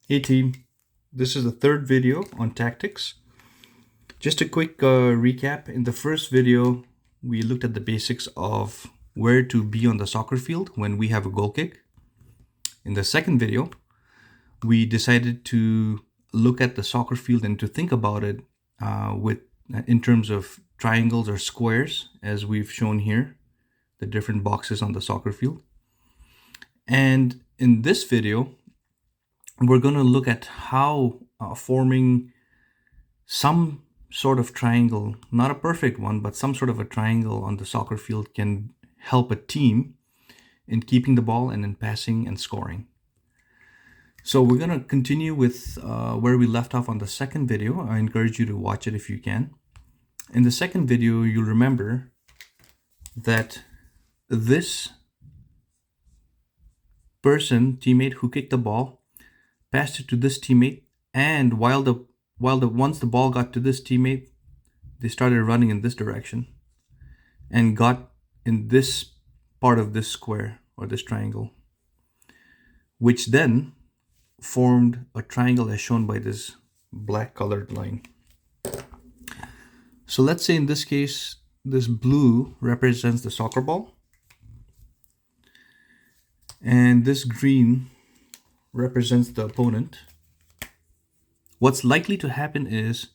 Hey team, this is the third video on tactics. Just a quick recap. In the first video, we looked at the basics of where to be on the soccer field when we have a goal kick. In the second video, we decided to look at the soccer field and to think about it in terms of triangles or squares, as we've shown here, the different boxes on the soccer field. And in this video, we're going to look at how forming some sort of triangle, not a perfect one, but some sort of a triangle on the soccer field can help a team in keeping the ball and in passing and scoring. So we're going to continue with where we left off on the second video. I encourage you to watch it if you can. In the second video, you'll remember that this teammate who kicked the ball, passed it to this teammate, and once the ball got to this teammate, they started running in this direction and got in this part of this square or this triangle, which then formed a triangle as shown by this black colored line. So let's say in this case, this blue represents the soccer ball, and this green represents the opponent. What's likely to happen is,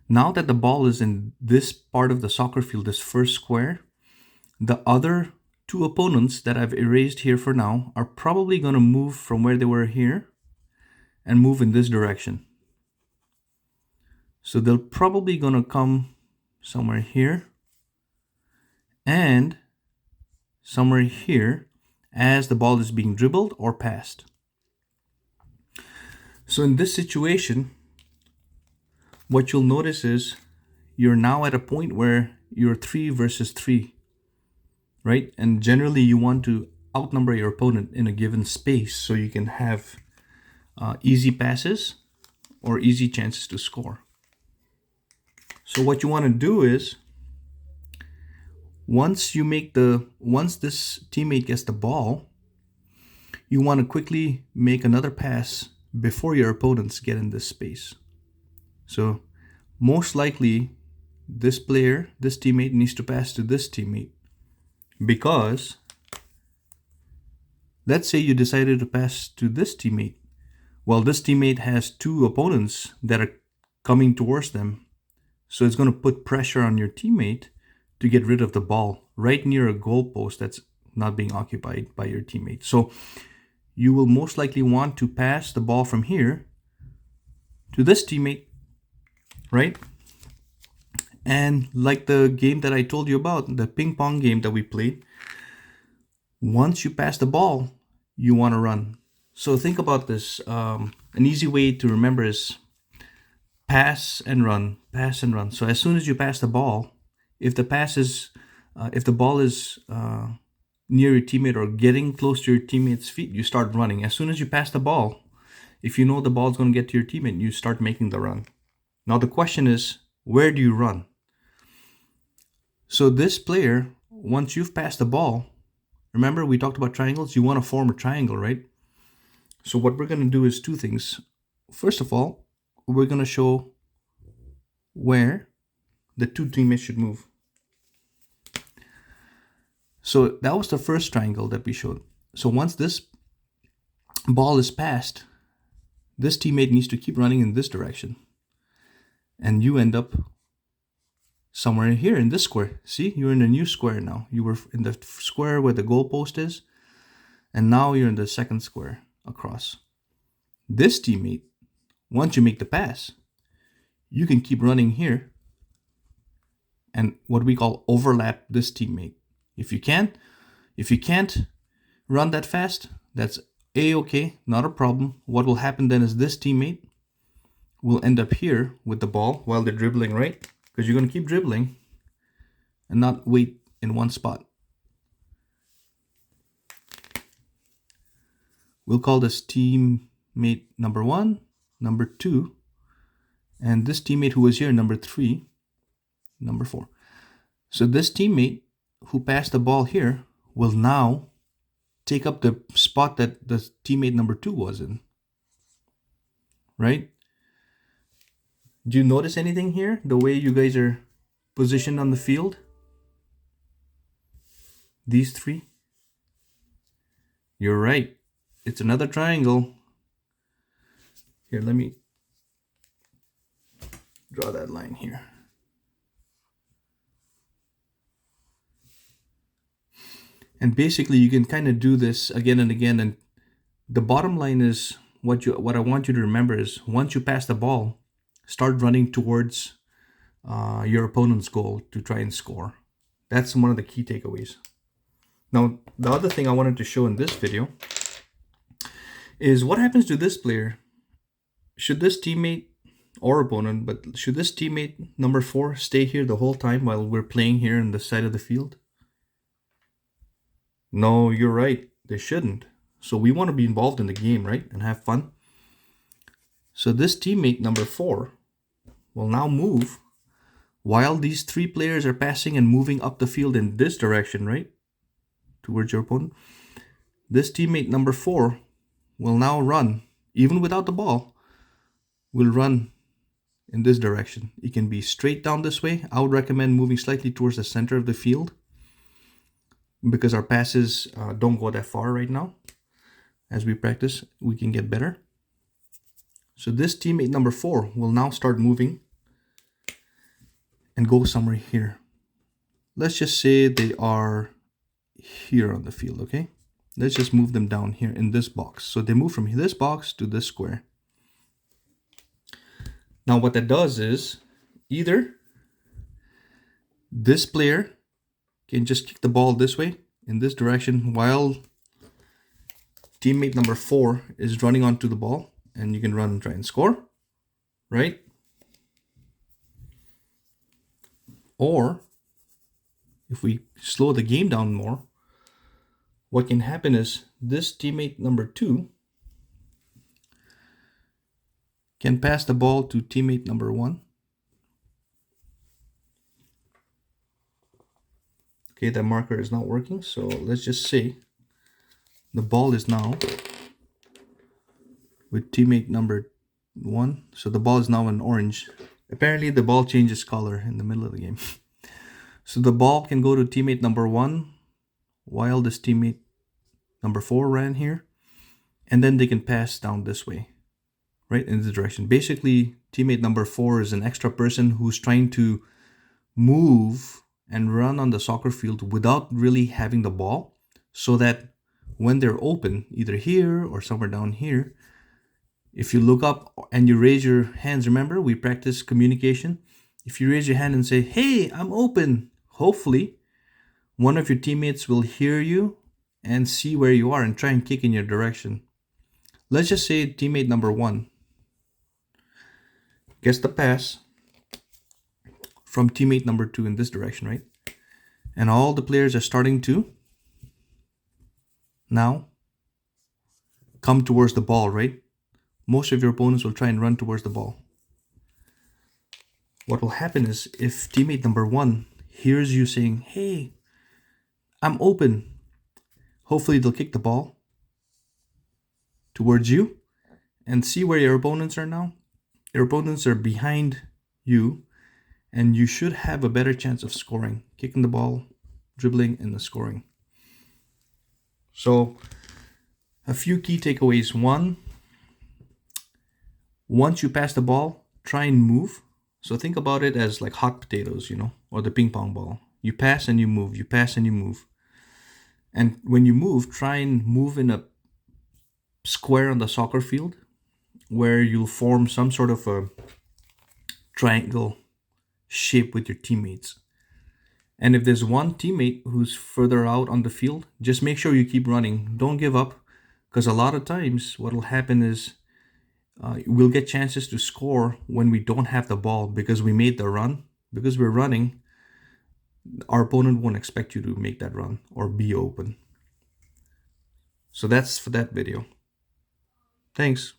now that the ball is in this part of the soccer field, this first square, the other two opponents that I've erased here for now are probably going to move from where they were here and move in this direction. So they're probably going to come somewhere here and somewhere here as the ball is being dribbled or passed. So in this situation, what you'll notice is you're now at a point where you're 3 versus 3, right? And generally you want to outnumber your opponent in a given space so you can have easy passes or easy chances to score. So what you want to do is, once this teammate gets the ball, you want to quickly make another pass before your opponents get in this space. So most likely this teammate needs to pass to this teammate, because let's say you decided to pass to this teammate. Well, this teammate has two opponents that are coming towards them. So it's going to put pressure on your teammate to get rid of the ball right near a goalpost that's not being occupied by your teammate. So you will most likely want to pass the ball from here to this teammate, right? And like the game that I told you about, the ping pong game that we played, once you pass the ball, you want to run. So think about this. An easy way to remember is pass and run, pass and run. So as soon as you pass the ball, if the ball is near your teammate or getting close to your teammate's feet, you start running. As soon as you pass the ball, if you know the ball's going to get to your teammate, you start making the run. Now the question is, where do you run? So this player, once you've passed the ball, remember we talked about triangles, you want to form a triangle, right? So what we're going to do is two things. First of all, we're going to show where the two teammates should move. So that was the first triangle that we showed. So once this ball is passed, this teammate needs to keep running in this direction. And you end up somewhere here in this square. See, you're in a new square now. You were in the square where the goalpost is, and now you're in the second square across. This teammate, once you make the pass, you can keep running here and what we call overlap this teammate. If you can't run that fast, that's a-okay, not a problem. What will happen then is this teammate will end up here with the ball while they're dribbling, right? Because you're going to keep dribbling and not wait in one spot. We'll call this teammate number 1, number 2, and this teammate who was here, number 3, number 4. So this teammate who passed the ball here will now take up the spot that the teammate number 2 was in. right? Do you notice anything here? The way you guys are positioned on the field? These three? You're right. It's another triangle. Here, let me draw that line here. And basically you can kind of do this again and again, and the bottom line is what I want you to remember is once you pass the ball, start running towards your opponent's goal to try and score. That's one of the key takeaways. Now, the other thing I wanted to show in this video is what happens to this player. Should this teammate or opponent, but should this teammate number 4 stay here the whole time while we're playing here on the side of the field? No, you're right. They shouldn't. So we want to be involved in the game, right? And have fun. So this teammate number 4 will now move while these 3 players are passing and moving up the field in this direction, right? Towards your opponent. This teammate number 4 will now run, even without the ball, will run in this direction. It can be straight down this way. I would recommend moving slightly towards the center of the field because our passes don't go that far right now. As we practice, we can get better. So this teammate number 4 will now start moving and go somewhere here. Let's just say they are here on the field, okay? Let's just move them down here in this box. So they move from this box to this square. Now what that does is either this player can just kick the ball this way in this direction while teammate number 4 is running onto the ball, and you can run and try and score, right? Or if we slow the game down more, what can happen is this teammate number 2 can pass the ball to teammate number 1. Okay, that marker is not working, so let's just say the ball is now with teammate number 1. So the ball is now in orange. Apparently the ball changes color in the middle of the game. So the ball can go to teammate number 1 while this teammate number 4 ran here. And then they can pass down this way, right, in this direction. Basically, teammate number 4 is an extra person who's trying to move and run on the soccer field without really having the ball, so that when they're open, either here or somewhere down here, if you look up and you raise your hands, remember we practice communication. If you raise your hand and say, "Hey, I'm open," hopefully one of your teammates will hear you and see where you are and try and kick in your direction. Let's just say teammate number 1 gets the pass from teammate number 2 in this direction, right? And all the players are starting to now come towards the ball, right? Most of your opponents will try and run towards the ball. What will happen is if teammate number 1 hears you saying, "Hey, I'm open," hopefully they'll kick the ball towards you and see where your opponents are now. Your opponents are behind you, and you should have a better chance of scoring, kicking the ball, dribbling, and the scoring. So a few key takeaways. 1, once you pass the ball, try and move. So think about it as like hot potatoes, you know, or the ping pong ball. You pass and you move, you pass and you move. And when you move, try and move in a square on the soccer field where you'll form some sort of a triangle shape with your teammates. And if there's one teammate who's further out on the field, just make sure you keep running. Don't give up, because a lot of times what will happen is we'll get chances to score when we don't have the ball because we made the run. Because we're running, our opponent won't expect you to make that run or be open. So that's for that video. Thanks.